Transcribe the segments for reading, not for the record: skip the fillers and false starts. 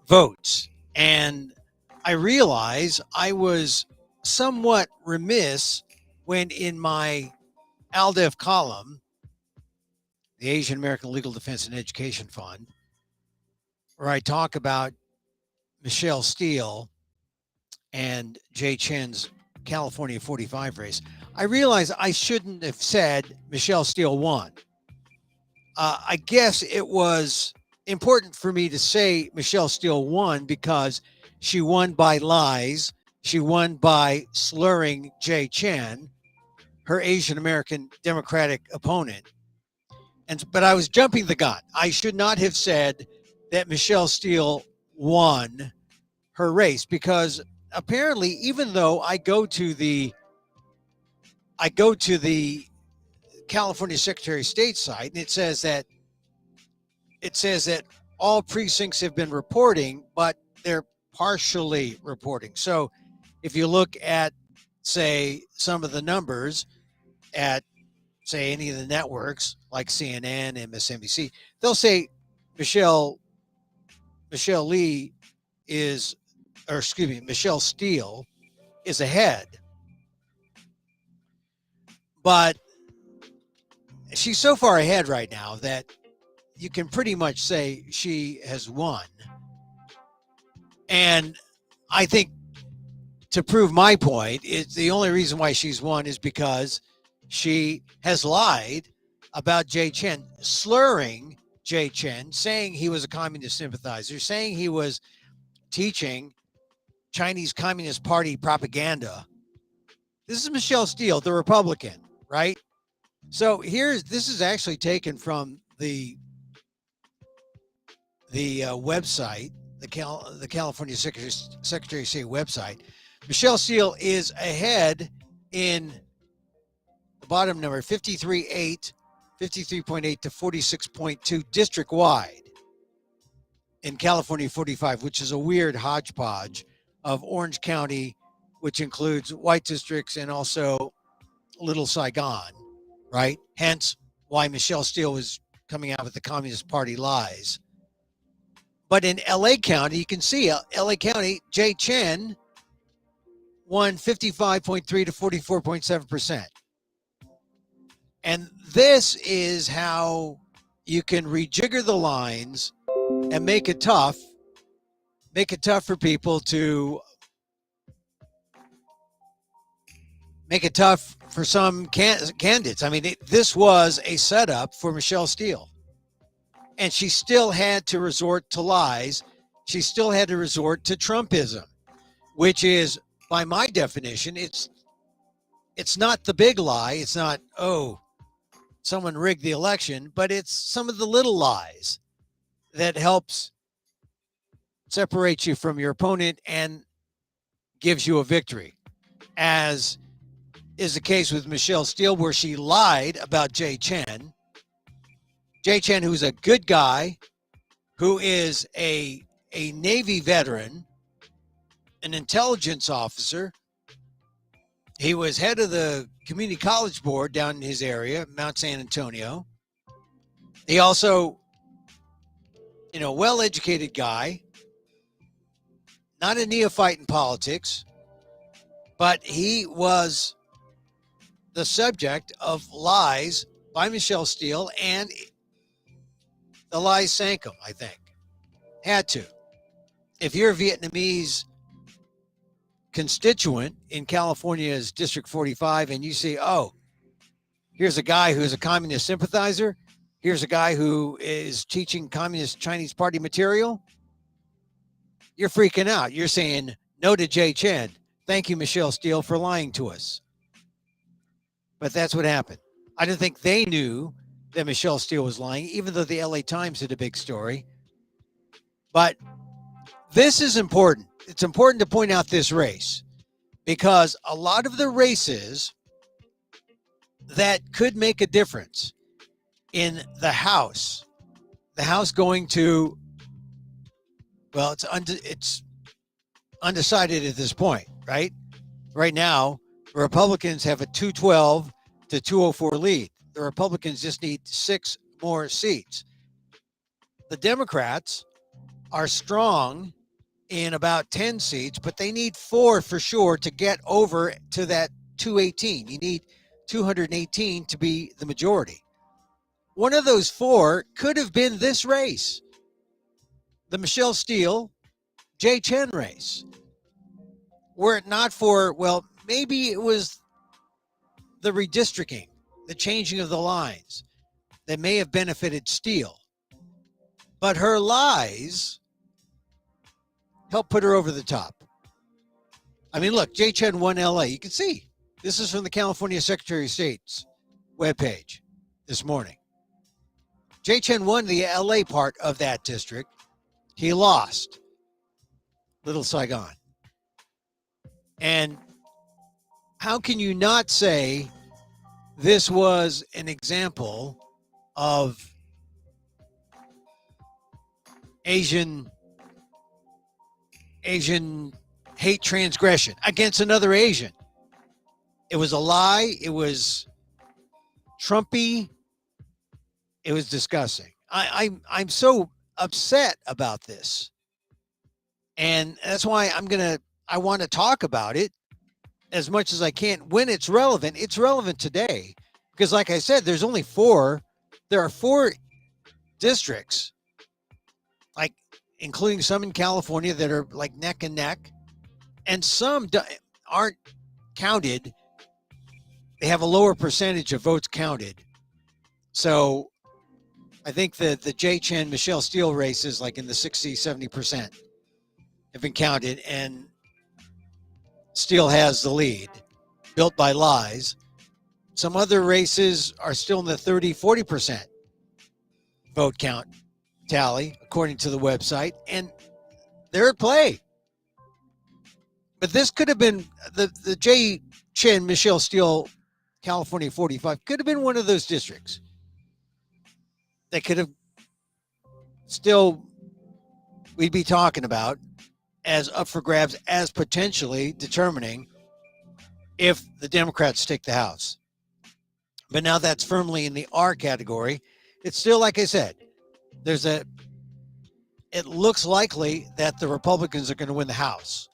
votes. And I realize I was somewhat remiss when in my ALDEF column, the Asian American Legal Defense and Education Fund, where I talk about Michelle Steele and Jay Chen's California 45 race. I realize I shouldn't have said Michelle Steele won. I guess it was important for me to say Michelle Steele won because she won by lies. She won by slurring Jay Chen, her Asian American Democratic opponent. But I was jumping the gun. I should not have said that Michelle Steele won her race because apparently, even though I go to the California Secretary of State site and it says that all precincts have been reporting, but they're partially reporting. So if you look at, say, some of the numbers at, say, any of the networks like CNN, MSNBC, they'll say Michelle Steele is ahead. But she's so far ahead right now that you can pretty much say she has won. And I think to prove my point, it's the only reason why she's won is because she has lied about Jay Chen, slurring Jay Chen, saying he was a communist sympathizer, saying he was teaching Chinese Communist Party propaganda. This is Michelle Steele, the Republican, right? So this is actually taken from the website, the California Secretary of State website. Michelle Steele is ahead in the bottom number 53.8 to 46.2 district wide in California 45, which is a weird hodgepodge of Orange County, which includes white districts and also Little Saigon, right? Hence why Michelle Steele was coming out with the Communist Party lies. But in LA County, you can see LA County, Jay Chen won 55.3 to 44.7%. And this is how you can rejigger the lines and make it tough for people to make it tough for some candidates. I mean, this was a setup for Michelle Steele. And she still had to resort to lies. She still had to resort to Trumpism, which is, by my definition, it's not the big lie. It's not, oh, someone rigged the election, but it's some of the little lies that helps separate you from your opponent and gives you a victory, as is the case with Michelle Steele, where she lied about Jay Chen. Jay Chen, who's a good guy, who is a Navy veteran, an intelligence officer. He was head of the community college board down in his area, Mount San Antonio. He also, well-educated guy, not a neophyte in politics, but he was the subject of lies by Michelle Steele, and the lies sank him, I think. Had to. If you're a Vietnamese constituent in California's District 45 and you see, oh, here's a guy who's a communist sympathizer, here's a guy who is teaching Communist Chinese Party material, you're freaking out. You're saying no to Jay Chen. Thank you, Michelle Steele, for lying to us. But that's what happened. I didn't think they knew that Michelle Steele was lying, even though the LA Times did a big story. But this is important. It's important to point out this race because a lot of the races that could make a difference in the House going to, well, it's undecided at this point, right? Right now, the Republicans have a 212 to 204 lead. The Republicans just need 6 more seats. The Democrats are strong in about 10 seats, but they need 4 for sure to get over to that 218. You need 218 to be the majority. One of those 4 could have been this race, the Michelle Steele, Jay Chen race. Were it not for, well, maybe it was the redistricting, the changing of the lines that may have benefited Steele. But her lies helped put her over the top. I mean, look, Jay Chen won LA. You can see this is from the California Secretary of State's webpage this morning. Jay Chen won the LA part of that district. He lost Little Saigon. And how can you not say this was an example of Asian hate transgression against another Asian? It was a lie. It was Trumpy. It was disgusting. I'm so upset about this. And that's why I want to talk about it as much as I can when it's relevant. It's relevant today because, like I said, there's only 4. There are 4 districts, like including some in California that are like neck and neck, and some aren't counted. They have a lower percentage of votes counted. So I think that the Jay Chen, Michelle Steele races, like in the 60, 70%, have been counted, and Steele has the lead, built by lies. Some other races are still in the 30, 40% vote count tally, according to the website, and they're at play. But this could have been the Jay Chen, Michelle Steele, California 45, could have been one of those districts that could have still, we'd be talking about as up for grabs, as potentially determining if the Democrats take the House. But now that's firmly in the R category. It's still, like I said, it looks likely that the Republicans are going to win the House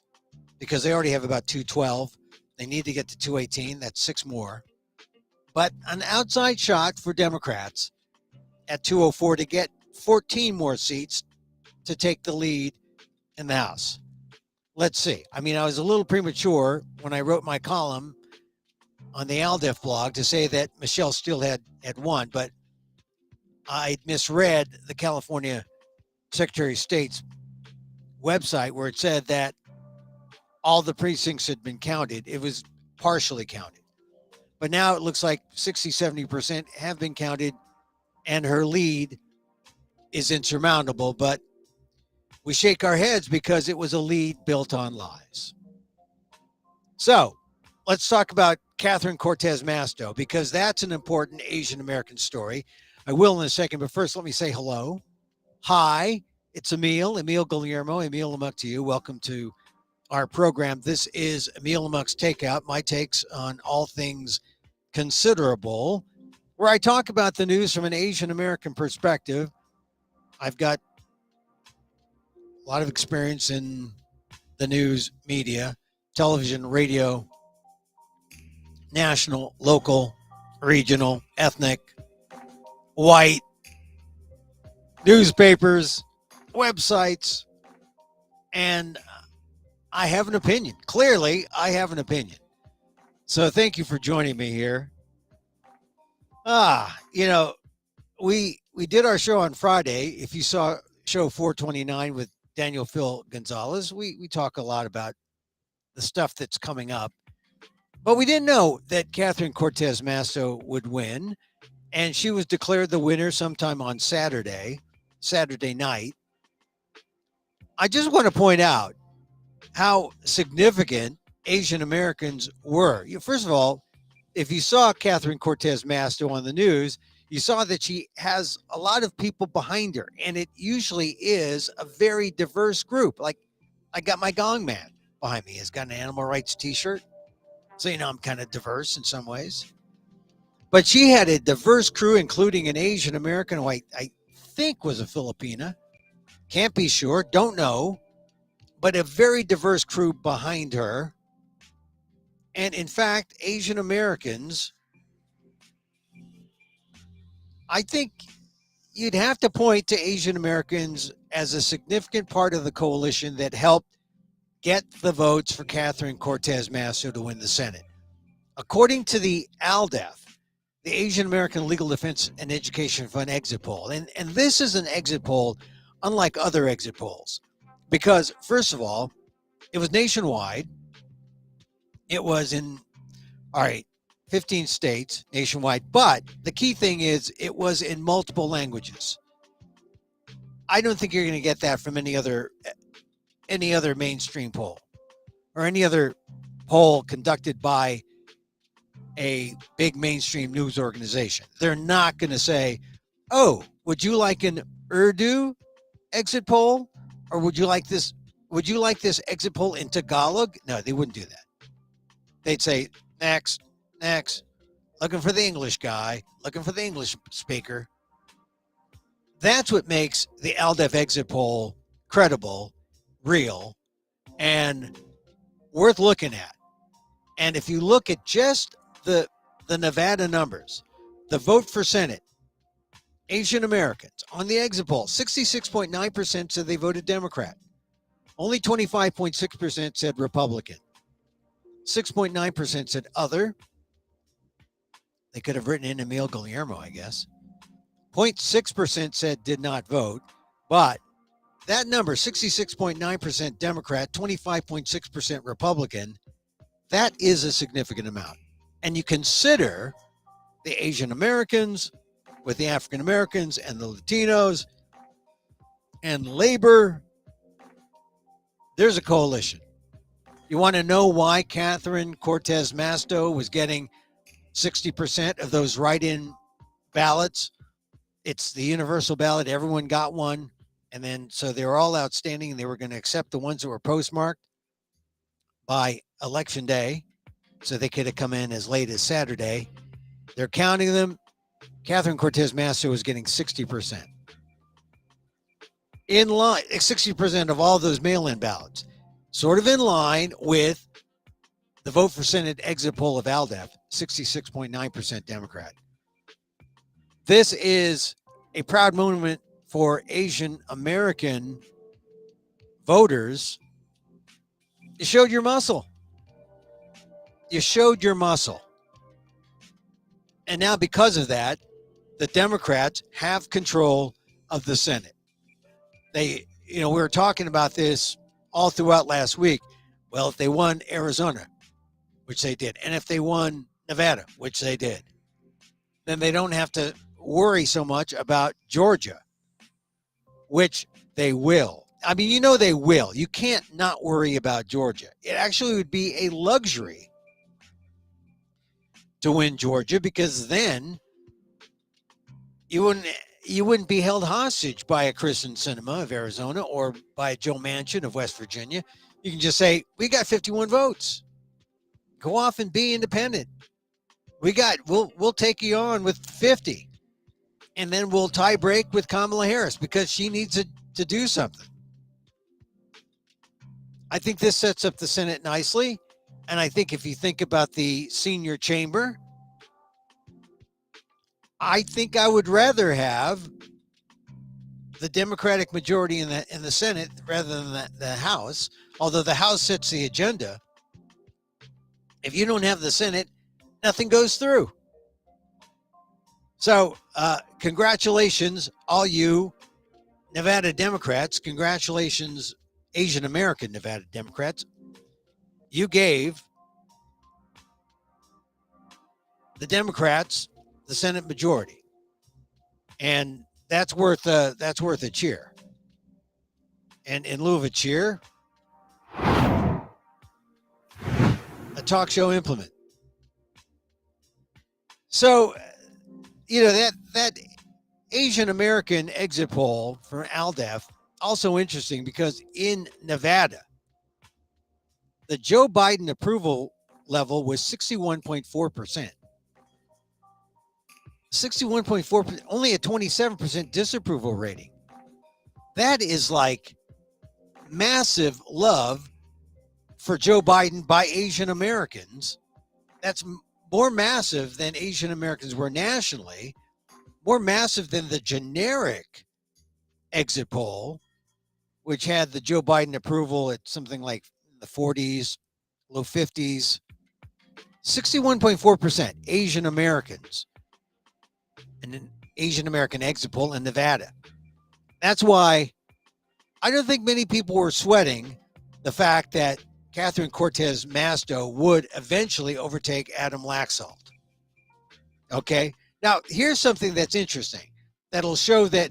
because they already have about 212. They need to get to 218. That's 6 more. But an outside shot for Democrats at 204 to get 14 more seats to take the lead in the House. Let's see. I mean, I was a little premature when I wrote my column on the ALDEF blog to say that Michelle Steele had won, but I misread the California Secretary of State's website where it said that all the precincts had been counted. It was partially counted. But now it looks like 60, 70% have been counted, and her lead is insurmountable. But we shake our heads because it was a lead built on lies. So let's talk about Catherine Cortez Masto, because that's an important Asian American story. I will in a second, but first let me say hello. Hi, it's Emil Guillermo, Emil Amok to you. Welcome to our program. This is Emil Amok's Takeout, my takes on all things considerable, where I talk about the news from an Asian American perspective. I've got a lot of experience in the news media, television, radio, national, local, regional, ethnic, white, newspapers, websites, and I have an opinion. Clearly, I have an opinion. So thank you for joining me here. We did our show on Friday. If you saw show 429 with Daniel Phil Gonzalez, we talk a lot about the stuff that's coming up. But we didn't know that Catherine Cortez Masto would win, and she was declared the winner sometime on Saturday night. I just want to point out how significant Asian Americans were. First of all, if you saw Catherine Cortez Masto on the news, you saw that she has a lot of people behind her, and it usually is a very diverse group. Like, I got my gong man behind me. He's got an animal rights t-shirt. So, I'm kind of diverse in some ways. But she had a diverse crew, including an Asian American who I think was a Filipina, Can't be sure, don't know, but a very diverse crew behind her. And in fact, Asian Americans, I think you'd have to point to Asian Americans as a significant part of the coalition that helped get the votes for Catherine Cortez Masto to win the Senate. According to the ALDEF, the Asian American Legal Defense and Education Fund exit poll, and this is an exit poll unlike other exit polls, because first of all, it was nationwide. It was in, 15 states nationwide, but the key thing is it was in multiple languages. I don't think you're going to get that from any other mainstream poll or any other poll conducted by a big mainstream news organization. They're not going to say, "Oh, would you like an Urdu exit poll, or would you like this exit poll in Tagalog?" No, they wouldn't do that. They'd say, "Next, looking for the English guy, looking for the English speaker." That's what makes the ALDEF exit poll credible, real, and worth looking at. And if you look at just the Nevada numbers, the vote for Senate, Asian Americans on the exit poll, 66.9% said they voted Democrat. Only 25.6% said Republican. 6.9% said other. They could have written in Emil, I guess. 0.6% said did not vote, but that number, 66.9% Democrat, 25.6% Republican, that is a significant amount. And you consider the Asian Americans with the African Americans and the Latinos and labor, there's a coalition. You want to know why Catherine Cortez Masto was getting 60% of those write-in ballots? It's the universal ballot. Everyone got one. And then, so they were all outstanding, and they were going to accept the ones that were postmarked by election day. So they could have come in as late as Saturday. They're counting them. Catherine Cortez Masto was getting 60%. In line, 60% of all those mail-in ballots. Sort of in line with the vote for Senate exit poll of ALDEF, 66.9% Democrat. This is a proud moment for Asian American voters. You showed your muscle. You showed your muscle. And now, because of that, the Democrats have control of the Senate. We were talking about this all throughout last week. Well, if they won Arizona, which they did, and if they won Nevada, which they did, then they don't have to worry so much about Georgia, which they will. I mean, they will. You can't not worry about Georgia. It actually would be a luxury to win Georgia, because then you wouldn't be held hostage by a Kristen Sinema of Arizona or by a Joe Manchin of West Virginia. You can just say, we got 51 votes. Go off and be independent. We'll take you on with 50. And then we'll tie break with Kamala Harris because she needs to do something. I think this sets up the Senate nicely. And I think if you think about the senior chamber, I think I would rather have the Democratic majority in the Senate rather than the House. Although the House sets the agenda, if you don't have the Senate, nothing goes through. So congratulations, all you Nevada Democrats. Congratulations, Asian American Nevada Democrats. You gave the Democrats the Senate majority, and that's worth a cheer. And in lieu of a cheer, a talk show implement. So, that Asian American exit poll from ALDEF, also interesting because in Nevada, the Joe Biden approval level was 61.4%. 61.4%, only a 27% disapproval rating. That is like massive love for Joe Biden by Asian Americans. That's more massive than Asian Americans were nationally, more massive than the generic exit poll, which had the Joe Biden approval at something like the 40s, low 50s, 61.4% Asian Americans, an Asian American exit poll in Nevada. That's why I don't think many people were sweating the fact that Catherine Cortez Masto would eventually overtake Adam Laxalt. Okay. Now, here's something that's interesting that'll show that,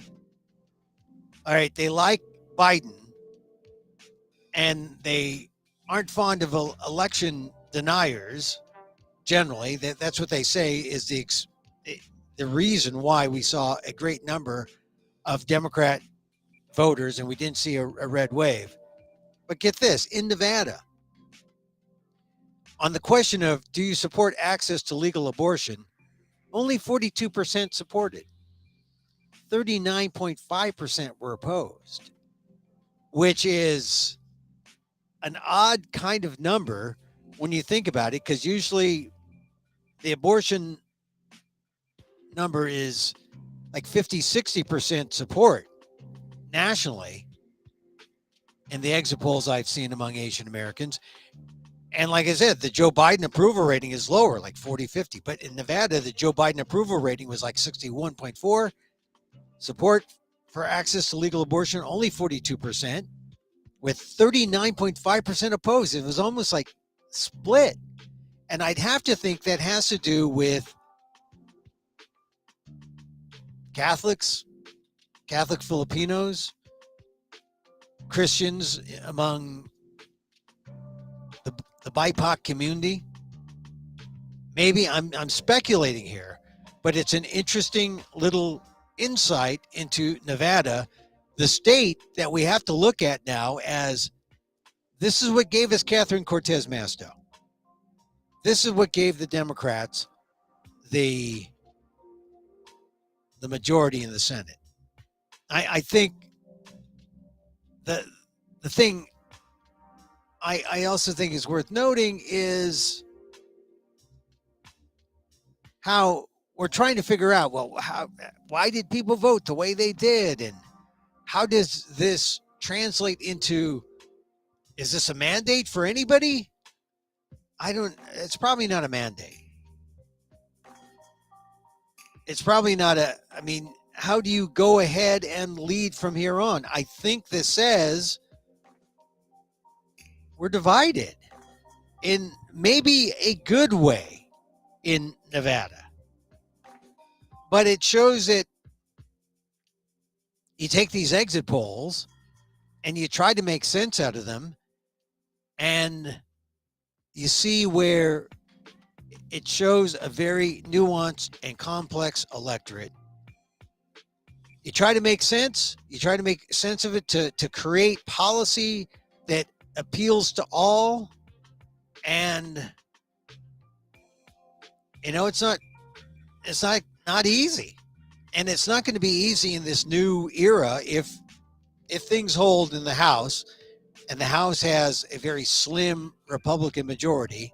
all right, they like Biden and they aren't fond of election deniers generally. That's what they say is the reason why we saw a great number of Democrat voters and we didn't see a red wave. But get this, in Nevada, on the question of do you support access to legal abortion, only 42% supported. 39.5% were opposed, which is an odd kind of number when you think about it, because usually the abortion number is like 50-60% support nationally in the exit polls I've seen among Asian Americans. And like I said, the Joe Biden approval rating is lower, like 40-50. But in Nevada, the Joe Biden approval rating was like 61.4. Support for access to legal abortion, only 42%, with 39.5% opposed. It was almost like split. And I'd have to think that has to do with Catholics, Catholic Filipinos, Christians among the BIPOC community. Maybe I'm speculating here, but it's an interesting little insight into Nevada, the state that we have to look at now as this is what gave us Catherine Cortez Masto. This is what gave the Democrats the majority in the Senate. I think the thing I also think is worth noting is how we're trying to figure out, well, why did people vote the way they did? And how does this translate into, is this a mandate for anybody? It's probably not a mandate. It's probably not how do you go ahead and lead from here on? I think this says we're divided in maybe a good way in Nevada. But it shows that you take these exit polls and you try to make sense out of them, and you see where it shows a very nuanced and complex electorate. You try to make sense. You try to make sense of it to create policy that appeals to all. And, it's not easy. And it's not going to be easy in this new era if things hold in the House and the House has a very slim Republican majority.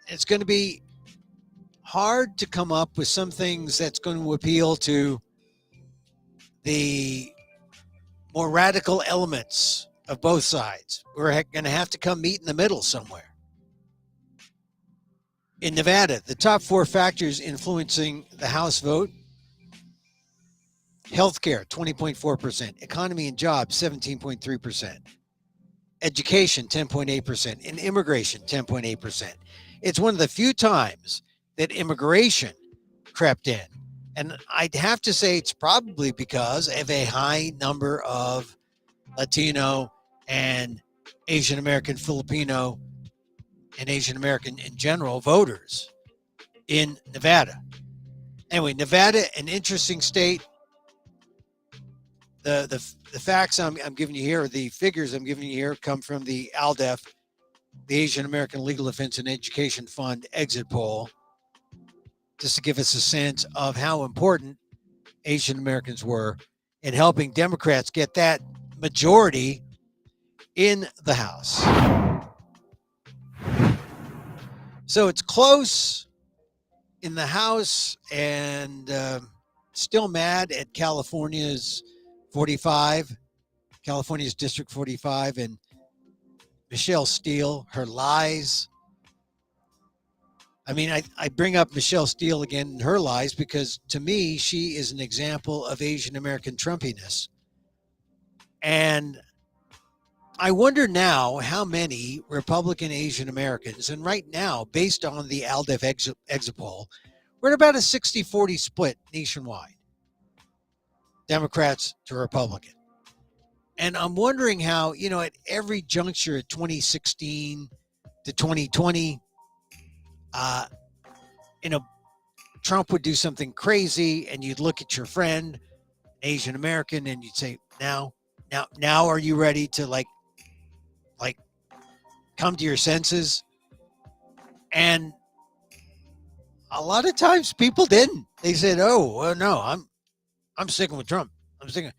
It's going to be hard to come up with some things that's going to appeal to the more radical elements of both sides. We're going to have to come meet in the middle somewhere. In Nevada, the top 4 factors influencing the House vote: healthcare, 20.4%, economy and jobs, 17.3%, education, 10.8%, and immigration, 10.8%. It's one of the few times that immigration crept in. And I'd have to say it's probably because of a high number of Latino and Asian American, Filipino, and Asian American in general voters in Nevada. Anyway, Nevada, an interesting state. The facts I'm giving you here, the figures I'm giving you here, come from the ALDEF, the Asian American Legal Defense and Education Fund exit poll, just to give us a sense of how important Asian Americans were in helping Democrats get that majority in the House. So it's close in the House, and still mad at California's District 45, and Michelle Steele, her lies. I mean, I bring up Michelle Steele again and her lies because to me, she is an example of Asian American Trumpiness. And I wonder now how many Republican Asian Americans, and right now, based on the ALDEF exit poll, we're at about a 60-40 split nationwide, Democrats to Republican. And I'm wondering how, at every juncture at 2016 to 2020, Trump would do something crazy and you'd look at your friend, Asian American, and you'd say, now are you ready to like come to your senses? And a lot of times people didn't. They said, "Oh, well, no, I'm sticking with Trump. I'm sticking."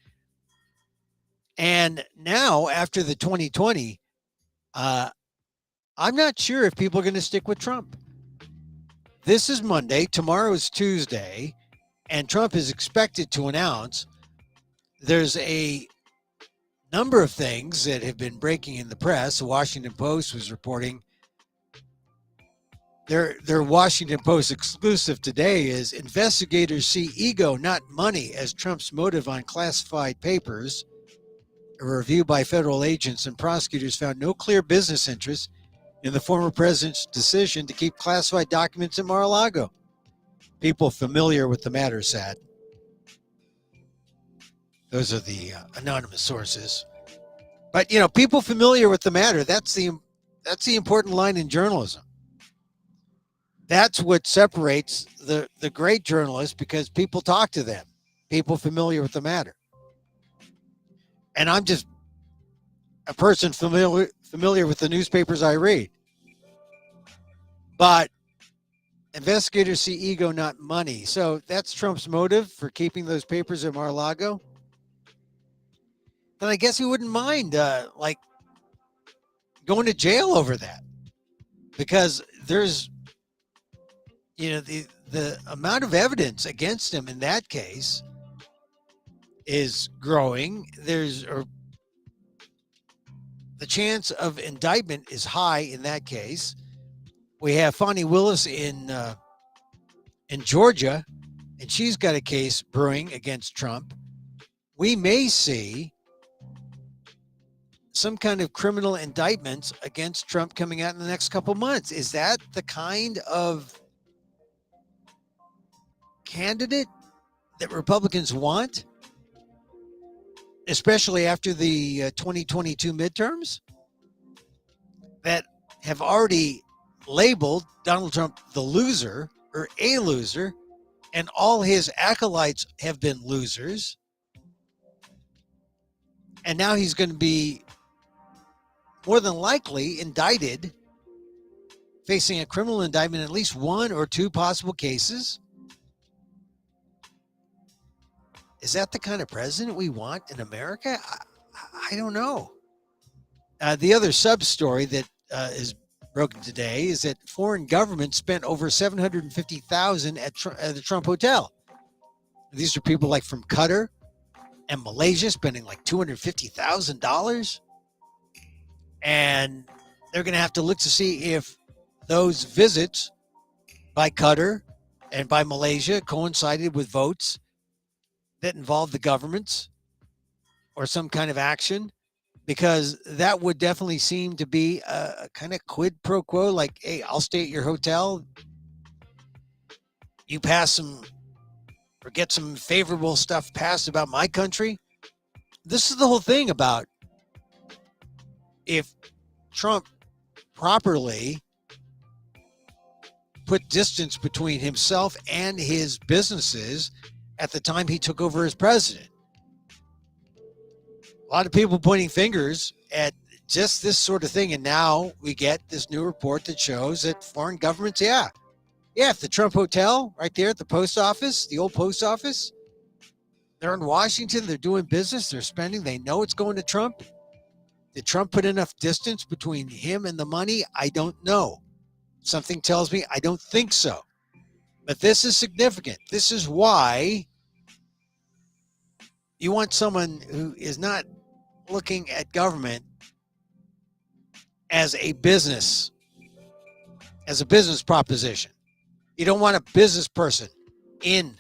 And now after the 2020, I'm not sure if people are going to stick with Trump. This is Monday. Tomorrow is Tuesday, and Trump is expected to announce. There's a number of things that have been breaking in the press. The Washington Post was reporting. Their Washington Post exclusive today is investigators see ego, not money, as Trump's motive on classified papers. A review by federal agents and prosecutors found no clear business interest in the former president's decision to keep classified documents in Mar-a-Lago. People familiar with the matter said. Those are the anonymous sources. But, people familiar with the matter, that's the important line in journalism. That's what separates the great journalists, because people talk to them, people familiar with the matter. And I'm just a person familiar with the newspapers I read. But investigators see ego, not money. So that's Trump's motive for keeping those papers at Mar-a-Lago. Then I guess he wouldn't mind going to jail over that, because there's the amount of evidence against him in that case is growing. The chance of indictment is high in that case. We have Fani Willis in Georgia, and she's got a case brewing against Trump. We may see some kind of criminal indictments against Trump coming out in the next couple months. Is that the kind of candidate that Republicans want, especially after the 2022 midterms, that have already labeled Donald Trump the loser or a loser, and all his acolytes have been losers? And now he's going to be more than likely indicted, facing a criminal indictment in at least one or two possible cases. Is that the kind of president we want in America? I don't know. The other sub-story that is broken today is that foreign governments spent over $750,000 at the Trump Hotel. These are people like from Qatar and Malaysia spending like $250,000. And they're going to have to look to see if those visits by Qatar and by Malaysia coincided with votes that involved the governments or some kind of action, because that would definitely seem to be a kind of quid pro quo, like, hey, I'll stay at your hotel. You pass some or get some favorable stuff passed about my country. This is the whole thing about if Trump properly put distance between himself and his businesses at the time he took over as president. A lot of people pointing fingers at just this sort of thing. And now we get this new report that shows that foreign governments, if the Trump Hotel right there at the post office, the old post office, They're in Washington. They're doing business. They're spending. They know it's going to Trump. Did Trump put enough distance between him and the money? I don't know. Something tells me I don't think so. But this is significant. This is why you want someone who is not looking at government as a business proposition. You don't want a business person in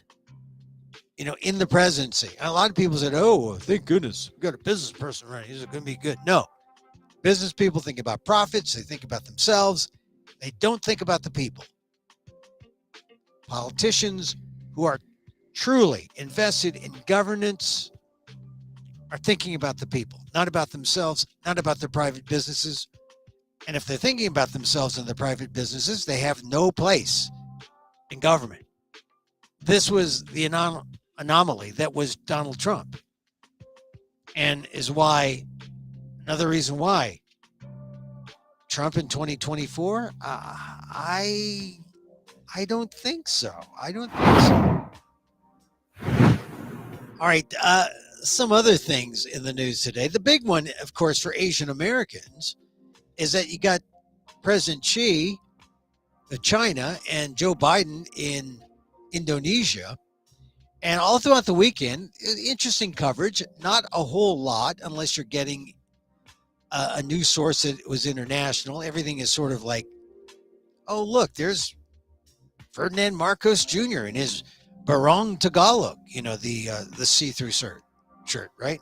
the presidency. And a lot of people said, oh, thank goodness, we got a business person running. He's going to be good. No. Business people think about profits. They think about themselves. They don't think about the people. Politicians who are truly invested in governance are thinking about the people, not about themselves, not about their private businesses. And if they're thinking about themselves and their private businesses, they have no place in government. This was the anomaly that was Donald Trump, and is why, another reason why Trump in 2024, I don't think so. I don't think so. All right. Some other things in the news today. The big one, of course, for Asian Americans is that you got President Xi of China and Joe Biden in Indonesia. And all throughout the weekend, interesting coverage. Not a whole lot, unless you're getting a news source that was international. Everything is sort of like, oh, look, there's Ferdinand Marcos Jr. in his Barong Tagalog, the see-through shirt, right?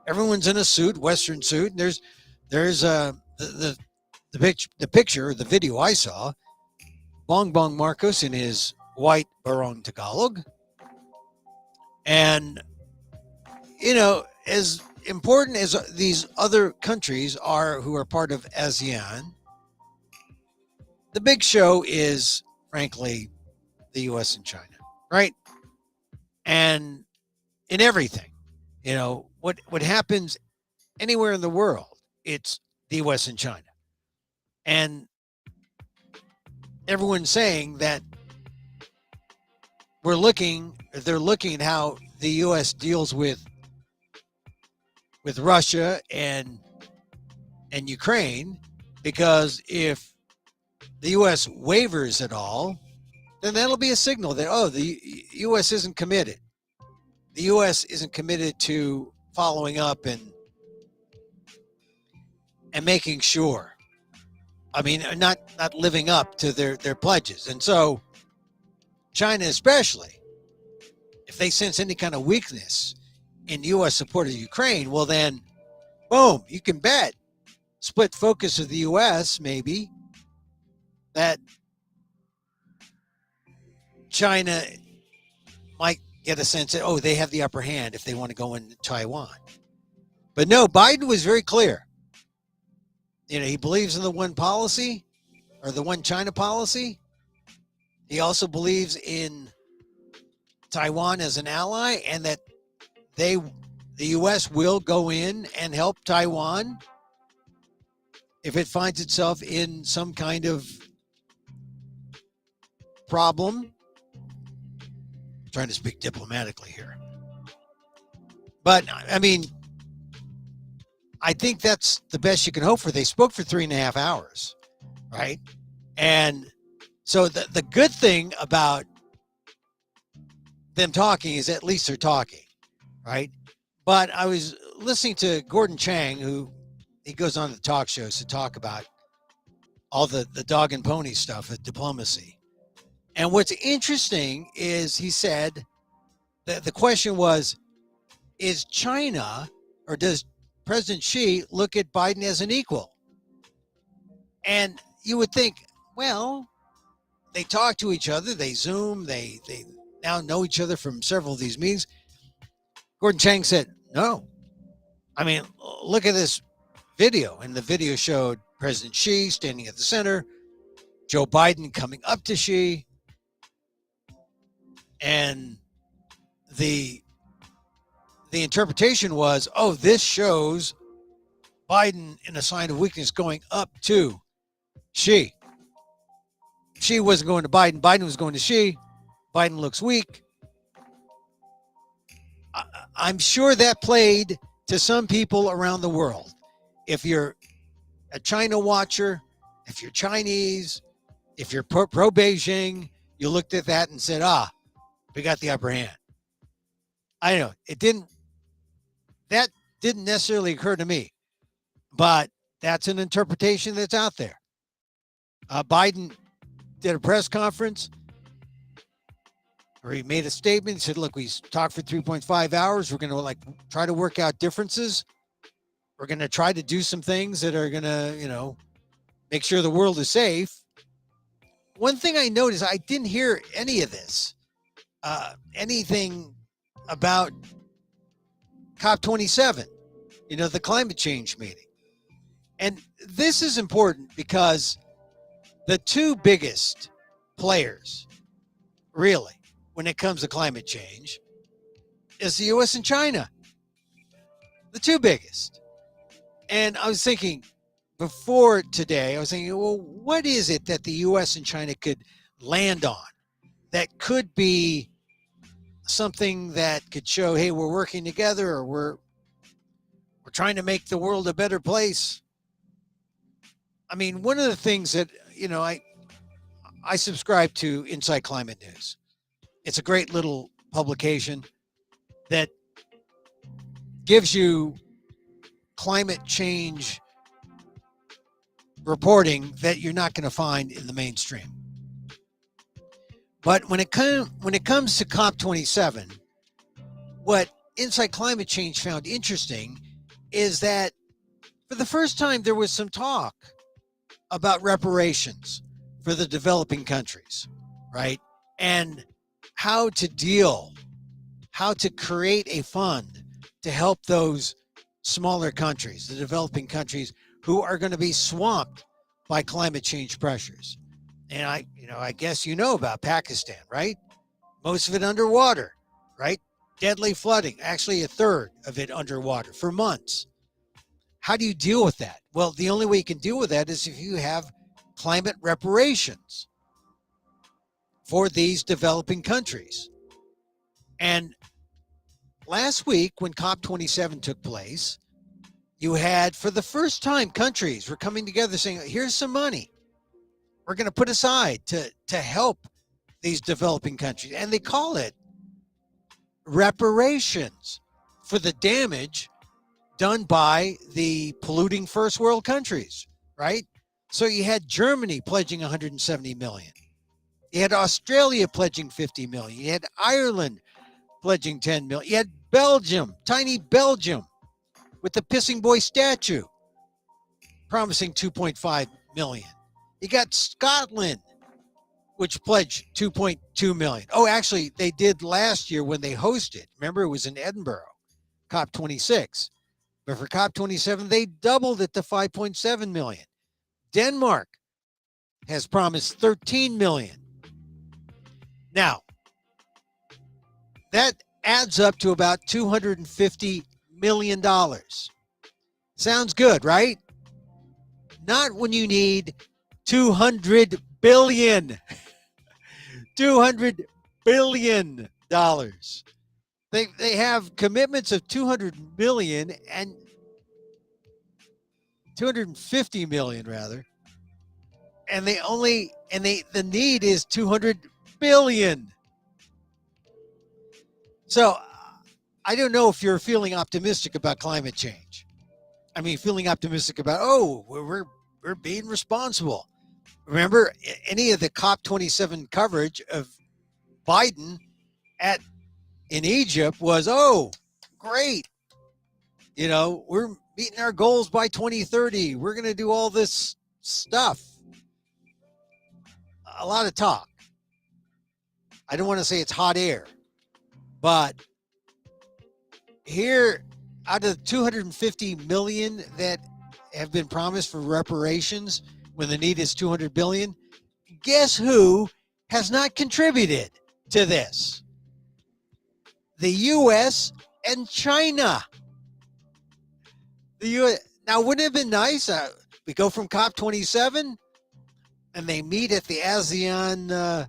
Everyone's in a suit, Western suit. And there's the picture, the video I saw, Bong Marcos in his white Barong Tagalog. And, as important as these other countries are who are part of ASEAN, the big show is, frankly, the U.S. and China, right? And in everything, what happens anywhere in the world, it's the U.S. and China. And everyone's saying that they're looking at how the U.S. deals with Russia and Ukraine, because if the U.S. wavers at all, then that'll be a signal that, the U.S. isn't committed. The U.S. isn't committed to following up and making sure. I mean, not living up to their pledges. And so China especially, if they sense any kind of weakness in U.S. support of Ukraine, well then, boom, you can bet, split focus of the U.S. maybe, that China might get a sense that, they have the upper hand if they want to go into Taiwan. But no, Biden was very clear. He believes in the one policy, or the one China policy. He also believes in Taiwan as an ally, and that the U.S. will go in and help Taiwan if it finds itself in some kind of problem. I'm trying to speak diplomatically here. But, I mean, I think that's the best you can hope for. They spoke for 3.5 hours, right? And so the good thing about them talking is at least they're talking, right? But I was listening to Gordon Chang, who he goes on the talk shows to talk about all the dog and pony stuff with diplomacy. And what's interesting is he said that the question was, is China, or does President Xi look at Biden as an equal? And you would think, well, they talk to each other, they Zoom, they now know each other from several of these meetings. Gordon Chang said, no. I mean, look at this video. And the video showed President Xi standing at the center, Joe Biden coming up to Xi, and the interpretation was, this shows Biden in a sign of weakness going up to Xi. Xi wasn't going to Biden. Biden was going to Xi. Biden looks weak. I'm sure that played to some people around the world. If you're a China watcher, if you're Chinese, if you're pro Beijing, you looked at that and said, we got the upper hand. I know that didn't necessarily occur to me, but that's an interpretation that's out there. Biden did a press conference where he made a statement. He said, look, we talked for 3.5 hours. We're going to try to work out differences. We're going to try to do some things that are going to, make sure the world is safe. One thing I noticed, I didn't hear any of this, anything about COP27, the climate change meeting. And this is important because the two biggest players, really, when it comes to climate change, is the U.S. and China. The two biggest. And I was thinking before today, I was thinking, well, what is it that the U.S. and China could land on that could be something that could show, hey, we're working together, or we're trying to make the world a better place? I mean, one of the things that, I subscribe to Inside Climate News. It's a great little publication that gives you climate change reporting that you're not going to find in the mainstream. But when it comes to COP27, what Inside Climate Change found interesting is that for the first time there was some talk about reparations for the developing countries, right? And how to create a fund to help those smaller countries, the developing countries who are going to be swamped by climate change pressures. And I guess about Pakistan, right? Most of it underwater, right? Deadly flooding, actually a third of it underwater for months. How do you deal with that? Well, the only way you can deal with that is if you have climate reparations for these developing countries. And last week, when COP27 took place, you had, for the first time, countries were coming together saying, here's some money we're going to put aside to help these developing countries. And they call it reparations for the damage done by the polluting first world countries, right? So you had Germany pledging 170 million. You had Australia pledging 50 million. You had Ireland pledging 10 million. You had Belgium, tiny Belgium, with the Pissing Boy statue, promising 2.5 million. You got Scotland, which pledged 2.2 million. Oh, actually, they did last year when they hosted. Remember, it was in Edinburgh, COP26. But for COP27, they doubled it to 5.7 million. Denmark has promised 13 million. Now, that adds up to about $250 million. Sounds good, right? Not when you need 200 billion. $200 billion. They have commitments of 200 million and 250 million rather. And the need is 200 billion. So I don't know if you're feeling optimistic about climate change. I mean, feeling optimistic about, we're being responsible. Remember, any of the COP27 coverage of Biden in Egypt was, great. We're meeting our goals by 2030. We're going to do all this stuff. A lot of talk. I don't want to say it's hot air, but here, out of 250 million that have been promised for reparations when the need is 200 billion, guess who has not contributed to this? The U.S. and China. The U.S. Now, wouldn't it have been nice? We go from COP27 and they meet at the ASEAN,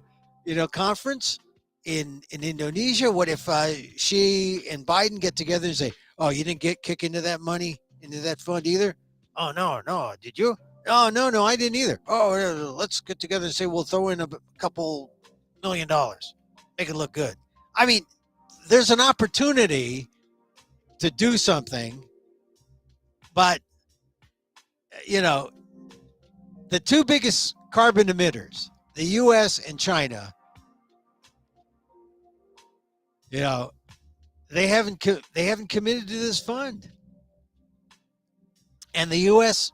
conference, in Indonesia? What if Xi and Biden get together and say, "Oh, you didn't get kick into that money into that fund either"? Oh no, did you? Oh no, I didn't either. Oh, let's get together and say we'll throw in a couple $1 million, make it look good. I mean, there's an opportunity to do something, but you know, the two biggest carbon emitters, the U.S. and China, you know, they haven't committed to this fund, and the U.S.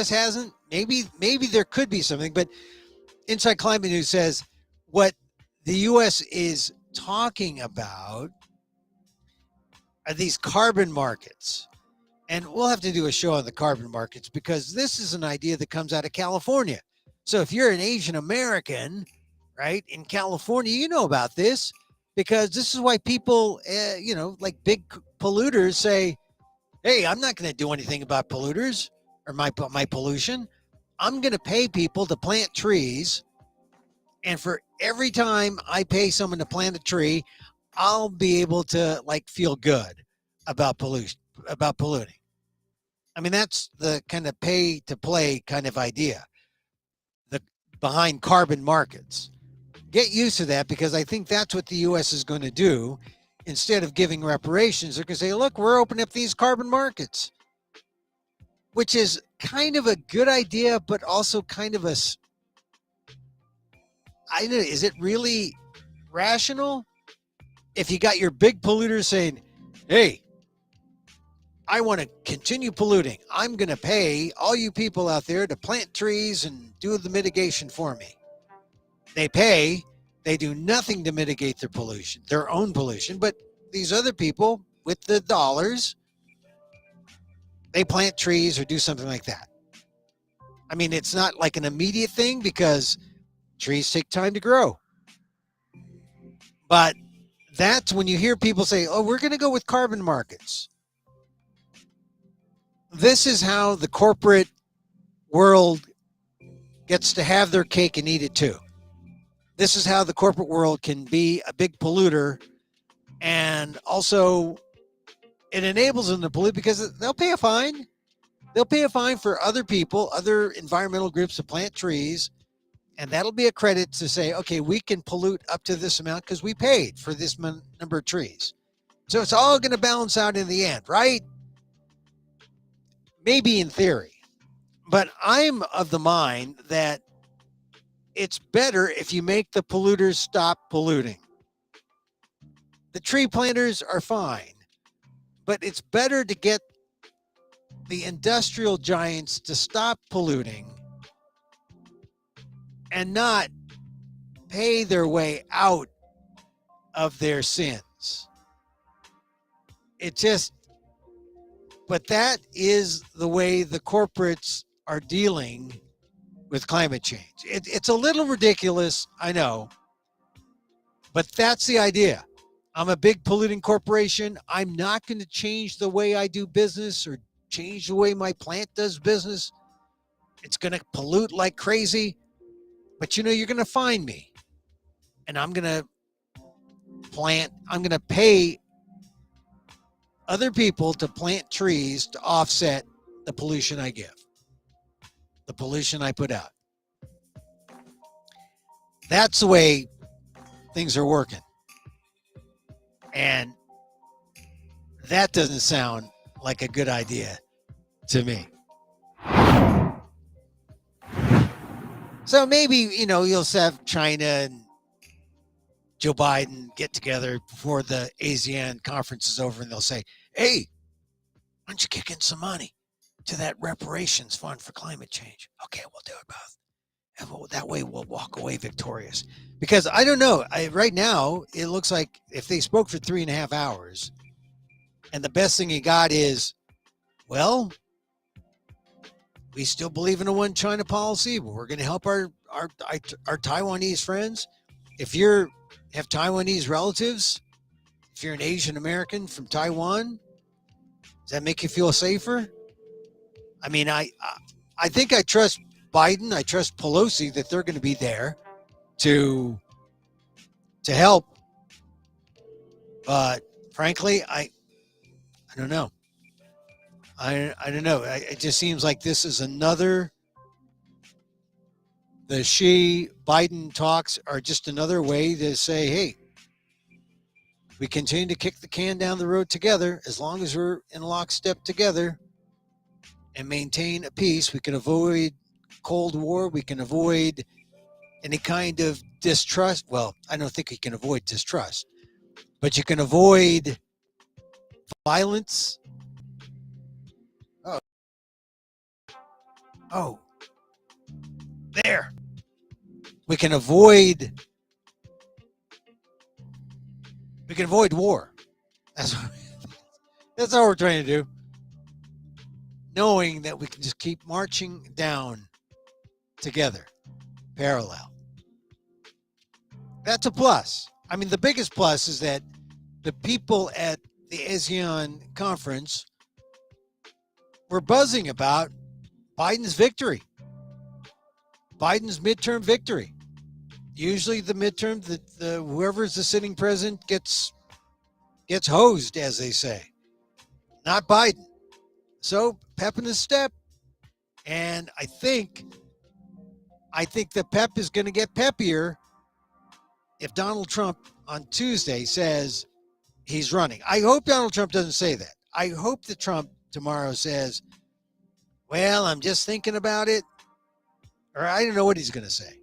hasn't. Maybe there could be something, but Inside Climate News says what the U.S. is talking about are these carbon markets. And we'll have to do a show on the carbon markets because this is an idea that comes out of California. So if you're an Asian American, right, in California, you know about this because this is why people, like big polluters say, hey, I'm not going to do anything about polluters or my pollution. I'm going to pay people to plant trees. And for every time I pay someone to plant a tree, I'll be able to feel good about pollution, about polluting. I mean, that's the kind of pay to play kind of idea behind carbon markets. Get used to that because I think that's what the U.S. is going to do. Instead of giving reparations, they're going to say, look, we're opening up these carbon markets, which is kind of a good idea, but also kind of is it really rational? If you got your big polluters saying, hey, I want to continue polluting. I'm going to pay all you people out there to plant trees and do the mitigation for me. They pay. They do nothing to mitigate their pollution, their own pollution. But these other people with the dollars, they plant trees or do something like that. I mean, it's not like an immediate thing because trees take time to grow. But that's when you hear people say, oh, we're going to go with carbon markets. This is how the corporate world gets to have their cake and eat it too. This is how the corporate world can be a big polluter, and also it enables them to pollute because they'll pay a fine. They'll pay a fine for other people, other environmental groups to plant trees, and that'll be a credit to say, okay, we can pollute up to this amount because we paid for this number of trees. So it's all going to balance out in the end, right? Maybe in theory. But I'm of the mind that it's better if you make the polluters stop polluting. The tree planters are fine, but it's better to get the industrial giants to stop polluting and not pay their way out of their sins. But that is the way the corporates are dealing with climate change. It's a little ridiculous, I know, but that's the idea. I'm a big polluting corporation. I'm not going to change the way I do business or change the way my plant does business. It's going to pollute like crazy, but you're going to find me, and I'm going to pay other people to plant trees to offset the pollution I give, the pollution I put out. That's the way things are working. And that doesn't sound like a good idea to me. So maybe, you'll have China and Joe Biden get together before the ASEAN conference is over and they'll say, hey, why don't you kick in some money to that reparations fund for climate change? Okay, we'll do it both. And that way we'll walk away victorious. Because I don't know, right now, it looks like if they spoke for 3.5 hours and the best thing he got is, well, we still believe in a one China policy, but we're going to help our Taiwanese friends. If you have Taiwanese relatives, if you're an Asian American from Taiwan, does that make you feel safer? I mean, I think I trust Biden. I trust Pelosi that they're going to be there to help But frankly, I don't know. I don't know. It just seems like this is another. The Xi Biden talks are just another way to say, hey, we continue to kick the can down the road together. As long as we're in lockstep together and maintain a peace, we can avoid Cold War. We can avoid any kind of distrust. Well, I don't think you can avoid distrust, but you can avoid violence. Oh, oh, there. We can avoid. We can avoid war. That's that's all we're trying to do. Knowing that we can just keep marching down together, parallel. That's a plus. I mean, the biggest plus is that the people at the ASEAN conference were buzzing about Biden's victory, Biden's midterm victory. Usually, the midterm, the whoever's the sitting president gets hosed, as they say, not Biden. So pep in his step, and I think the pep is going to get peppier if Donald Trump on Tuesday says he's running. I hope Donald Trump doesn't say that. I hope that Trump tomorrow says, well, I'm just thinking about it. Or I don't know what he's going to say.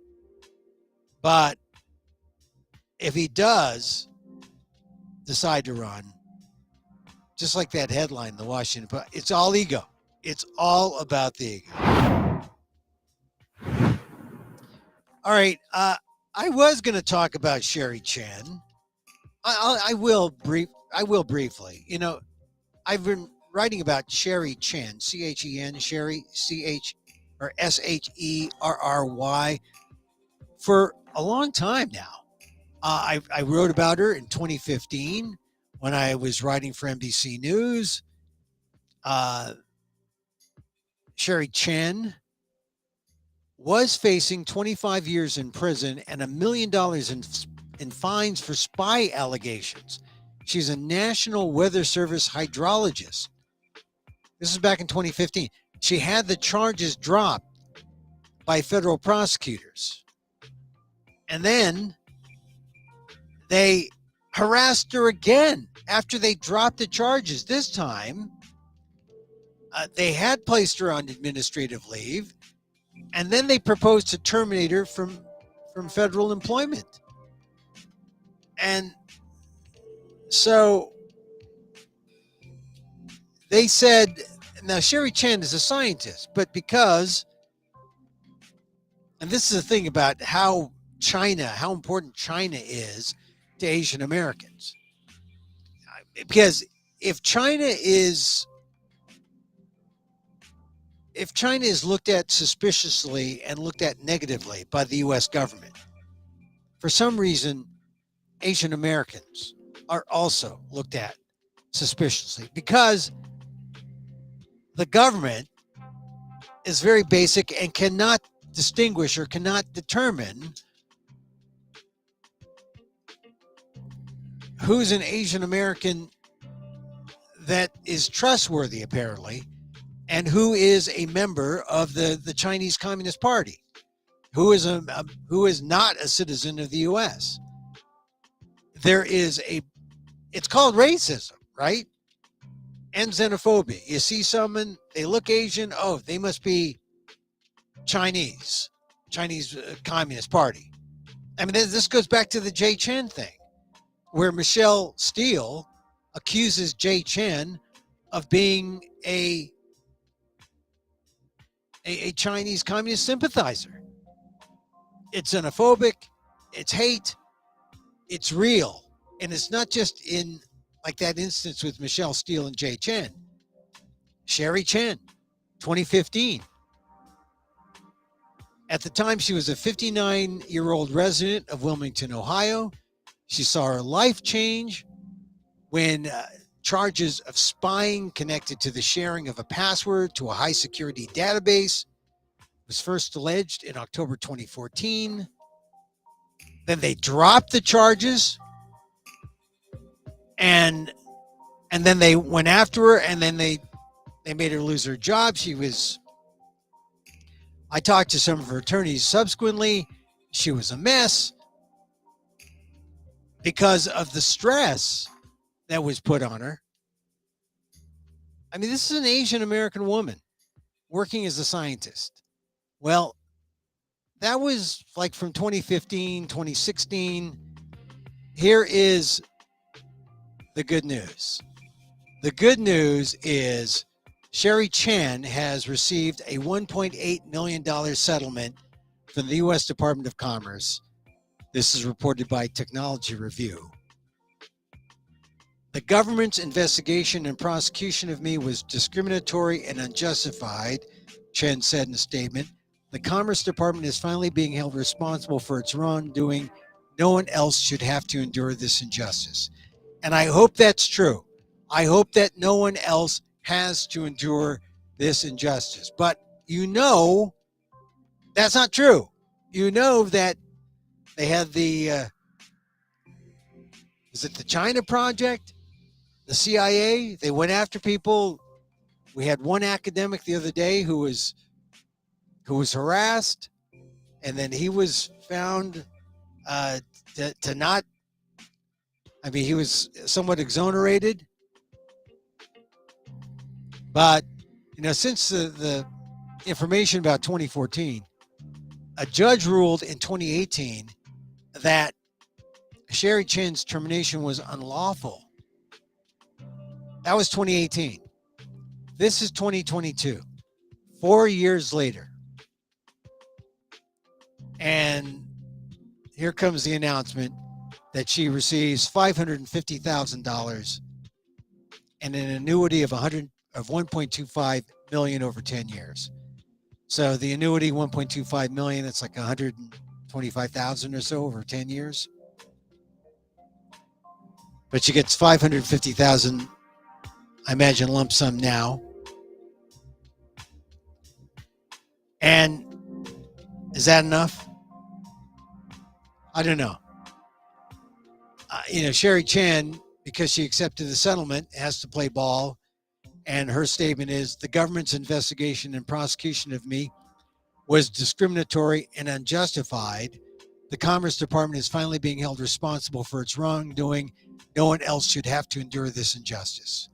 But if he does decide to run, just like that headline in the Washington Post, it's all ego. It's all about the ego. All right. I was going to talk about Sherry Chen. I will briefly. You know, I've been writing about Sherry Chen, Chen, Sherry, or Sherry, for a long time now. I wrote about her in 2015 when I was writing for NBC News. Sherry Chen was facing 25 years in prison and $1 million in fines for spy allegations. She's a National Weather Service hydrologist. This is back in 2015. She had the charges dropped by federal prosecutors. And then they harassed her again after they dropped the charges. This time, they had placed her on administrative leave, and then they proposed to terminate her from federal employment. And so they said, now Sherry Chen is a scientist, but because, and this is the thing about how important China is to Asian Americans. Because if China is looked at suspiciously and looked at negatively by the U.S. government, for some reason, Asian Americans are also looked at suspiciously because the government is very basic and cannot distinguish or cannot determine who's an Asian American that is trustworthy, apparently, and who is a member of the Chinese Communist Party, who is not a citizen of the U.S. It's called racism, right? And xenophobia. You see someone, they look Asian, oh, they must be Chinese Communist Party. I mean, this goes back to the Jay Chen thing, where Michelle Steele accuses Jay Chen of being a Chinese communist sympathizer. It's xenophobic, it's hate, it's real. And it's not just in like that instance with Michelle Steele and Jay Chen. Sherry Chen, 2015. At the time, she was a 59-year-old resident of Wilmington, Ohio. She saw her life change when charges of spying connected to the sharing of a password to a high-security database was first alleged in October 2014. Then they dropped the charges, and then they went after her, and then they made her lose her job. I talked to some of her attorneys subsequently. She was a mess because of the stress that was put on her. I mean, this is an Asian American woman working as a scientist. Well, that was like from 2015, 2016. Here is the good news. The good news is Sherry Chan has received a $1.8 million settlement from the U.S. Department of Commerce. This is reported by Technology Review. The government's investigation and prosecution of me was discriminatory and unjustified, Chen said in a statement. The Commerce Department is finally being held responsible for its wrongdoing. No one else should have to endure this injustice. And I hope that's true. I hope that no one else has to endure this injustice. But you know that's not true. You know that they had the is it the China Project? The CIA, they went after people. We had one academic the other day who was harassed, and then he was found to not. I mean, he was somewhat exonerated, but since the information about 2014, a judge ruled in 2018 that Sherry Chen's termination was unlawful. That was 2018. This is 2022, 4 years later. And here comes the announcement that she receives $550,000 and an annuity of 1.25 million over 10 years. So the annuity, 1.25 million, it's like 125,000 or so over 10 years. But she gets 550,000, I imagine, lump sum now. And is that enough? I don't know. Sherry Chan, because she accepted the settlement, has to play ball. And her statement is, the government's investigation and prosecution of me was discriminatory and unjustified. The Commerce Department is finally being held responsible for its wrongdoing. No one else should have to endure this injustice.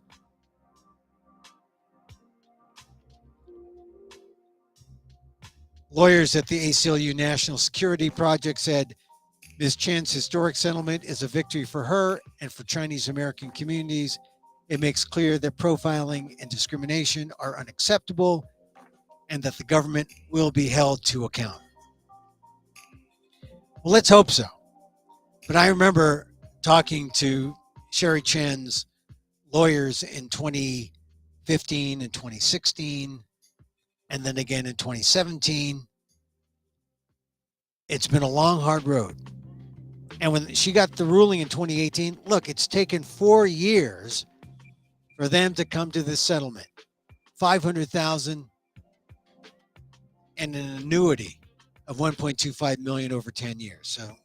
Lawyers at the ACLU National Security Project said Ms. Chan's historic settlement is a victory for her and for Chinese American communities. It makes clear that profiling and discrimination are unacceptable and that the government will be held to account. Well, let's hope so. But I remember talking to Sherry Chan's lawyers in 2015 and 2016, and then again in 2017. It's been a long, hard road. And when she got the ruling in 2018, look, it's taken 4 years for them to come to this settlement. $500,000 and an annuity of 1.25 million over 10 years. So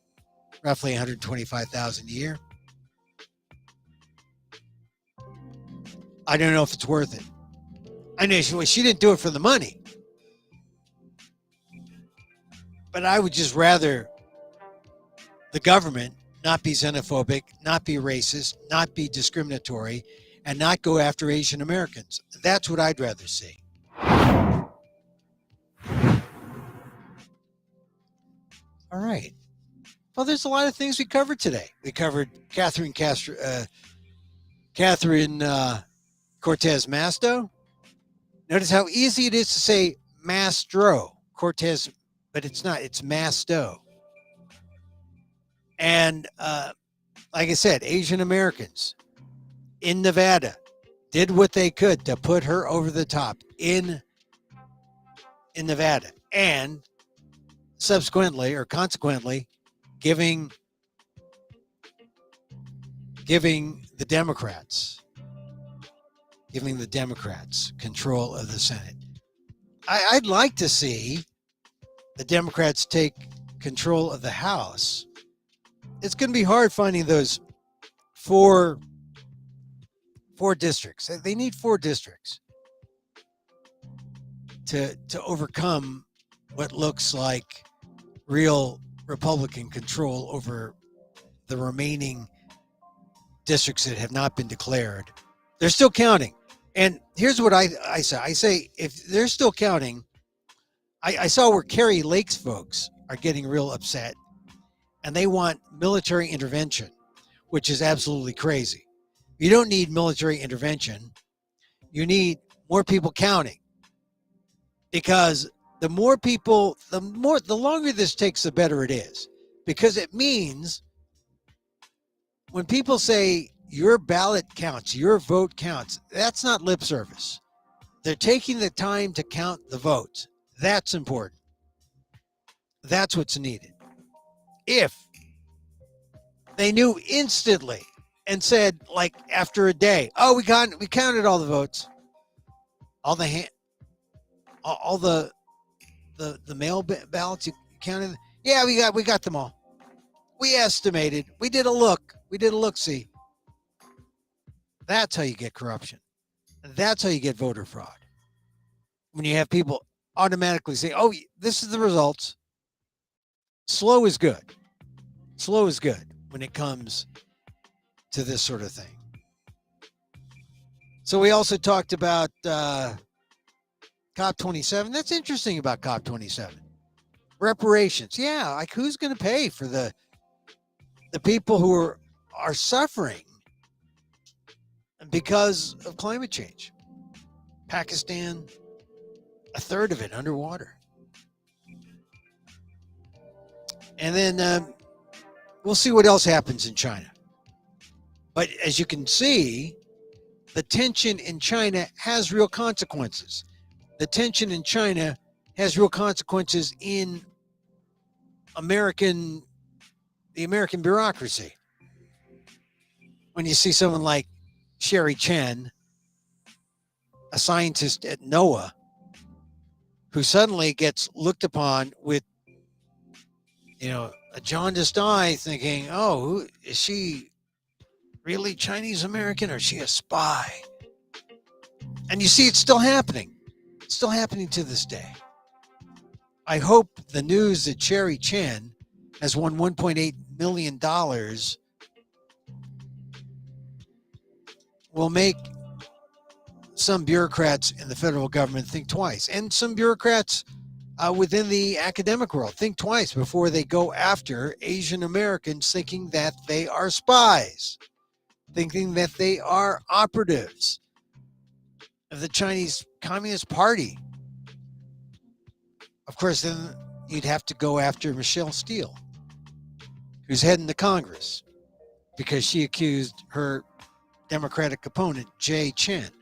roughly 125,000 a year. I don't know if it's worth it. I know she didn't do it for the money. But I would just rather the government not be xenophobic, not be racist, not be discriminatory, and not go after Asian Americans. That's what I'd rather see. All right. Well, there's a lot of things we covered today. We covered Catherine Cortez Masto. Notice how easy it is to say Mastro Cortez, but it's not. It's Masto. And like I said, Asian Americans in Nevada did what they could to put her over the top in Nevada, and subsequently or consequently giving the Democrats control of the Senate. I'd like to see the Democrats take control of the House. It's going to be hard finding those 4 4 districts. They need 4 districts to overcome what looks like real Republican control over the remaining districts that have not been declared. They're still counting. And here's what I say. I say if they're still counting, I saw where Kerry Lake's folks are getting real upset, and they want military intervention, which is absolutely crazy. You don't need military intervention. You need more people counting, because the more people, the longer this takes, the better it is, because it means when people say your ballot counts, your vote counts, that's not lip service. They're taking the time to count the votes. That's important. That's what's needed. If they knew instantly and said, like after a day, oh, we counted all the votes, all the mail ballots you counted. Yeah, we got them all. We estimated. We did a look. See. That's how you get corruption. That's how you get voter fraud. When you have people automatically say, oh, this is the results. Slow is good. Slow is good when it comes to this sort of thing. So we also talked about COP27. That's interesting about COP27. Reparations. Yeah, like who's going to pay for the people who are suffering because of climate change? Pakistan, a third of it underwater. And then we'll see what else happens in China. But as you can see, the tension in China has real consequences. The tension in China has real consequences in the American bureaucracy. When you see someone like Sherry Chen, a scientist at NOAA, who suddenly gets looked upon with, a jaundiced eye, thinking, oh, is she really Chinese American, or is she a spy? And you see it's still happening. It's still happening to this day. I hope the news that Sherry Chen has won $1.8 million will make some bureaucrats in the federal government think twice, and some bureaucrats within the academic world think twice before they go after Asian Americans, thinking that they are spies, thinking that they are operatives of the Chinese Communist Party. Of course, then you'd have to go after Michelle Steele, who's heading to Congress, because she accused her Democratic opponent, Jay Chen,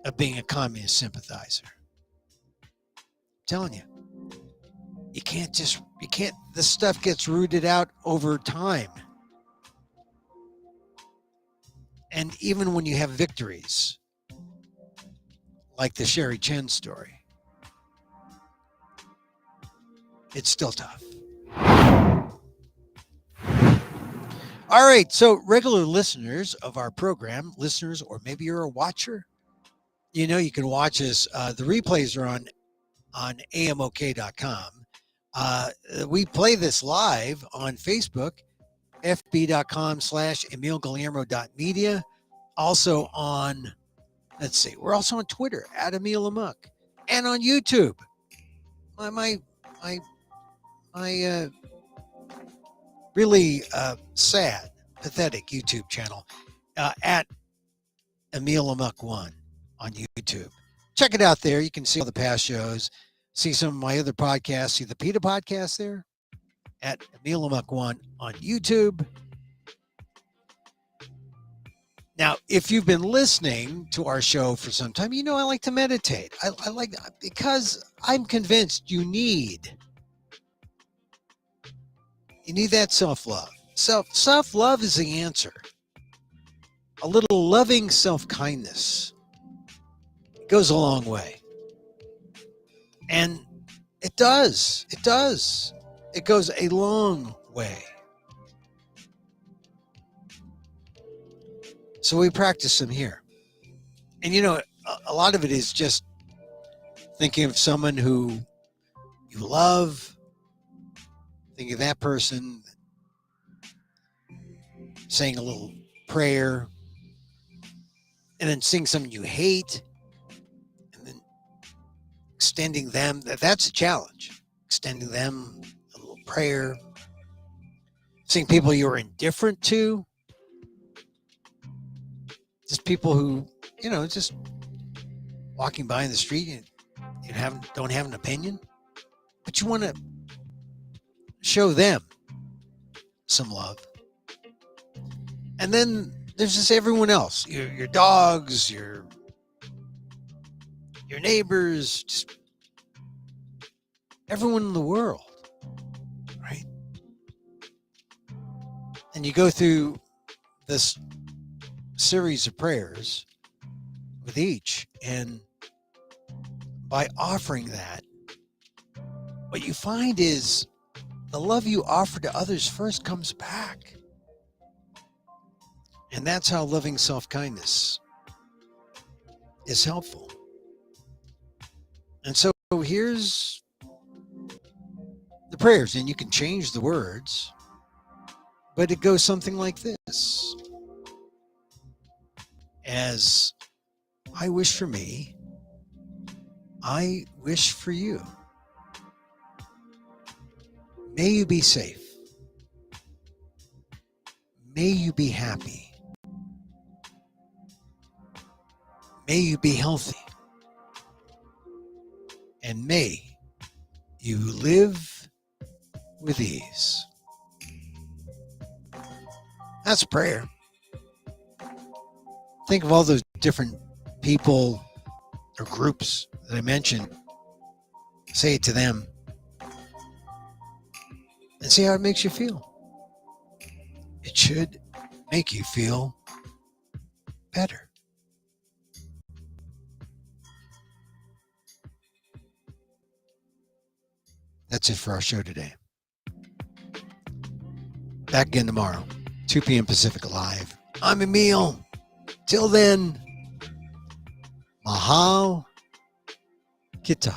of being a communist sympathizer. I'm telling you, this stuff gets rooted out over time. And even when you have victories, like the Sherry Chen story, it's still tough. All right, so regular listeners of our program, or maybe you're a watcher, you can watch us. The replays are on amok.com. We play this live on Facebook, fb.com/emilguillermo.media. Also on, we're also on Twitter at Emil Amok, and on YouTube. My really sad, pathetic YouTube channel at Emil Amok 1 on YouTube. Check it out there. You can see all the past shows, see some of my other podcasts, see the PETA podcast there at Emil Amok 1 on YouTube. Now, if you've been listening to our show for some time, I like to meditate. I like that because I'm convinced you need that self-love. Self-love is the answer. A little loving self-kindness goes a long way. And it does. It does. It goes a long way. So we practice them here. And a lot of it is just thinking of someone who you love, think of that person, saying a little prayer, and then seeing someone you hate, and then extending them. That's a challenge. Extending them a little prayer. Seeing people you're indifferent to. Just people who, just walking by in the street and don't have an opinion, but you want to show them some love. And then there's just everyone else, your dogs, your neighbors, just everyone in the world, right? And you go through this series of prayers with each, and by offering that, what you find is the love you offer to others first comes back. And that's how loving self-kindness is helpful. And so here's the prayers, and you can change the words, but it goes something like this. As I wish for me, I wish for you. May you be safe. May you be happy. May you be healthy. And may you live with ease. That's a prayer. Think of all those different people or groups that I mentioned. Say it to them. And see how it makes you feel. It should make you feel better. That's it for our show today. Back again tomorrow, 2 p.m. Pacific Live. I'm Emil. Till then, Mahal Kita.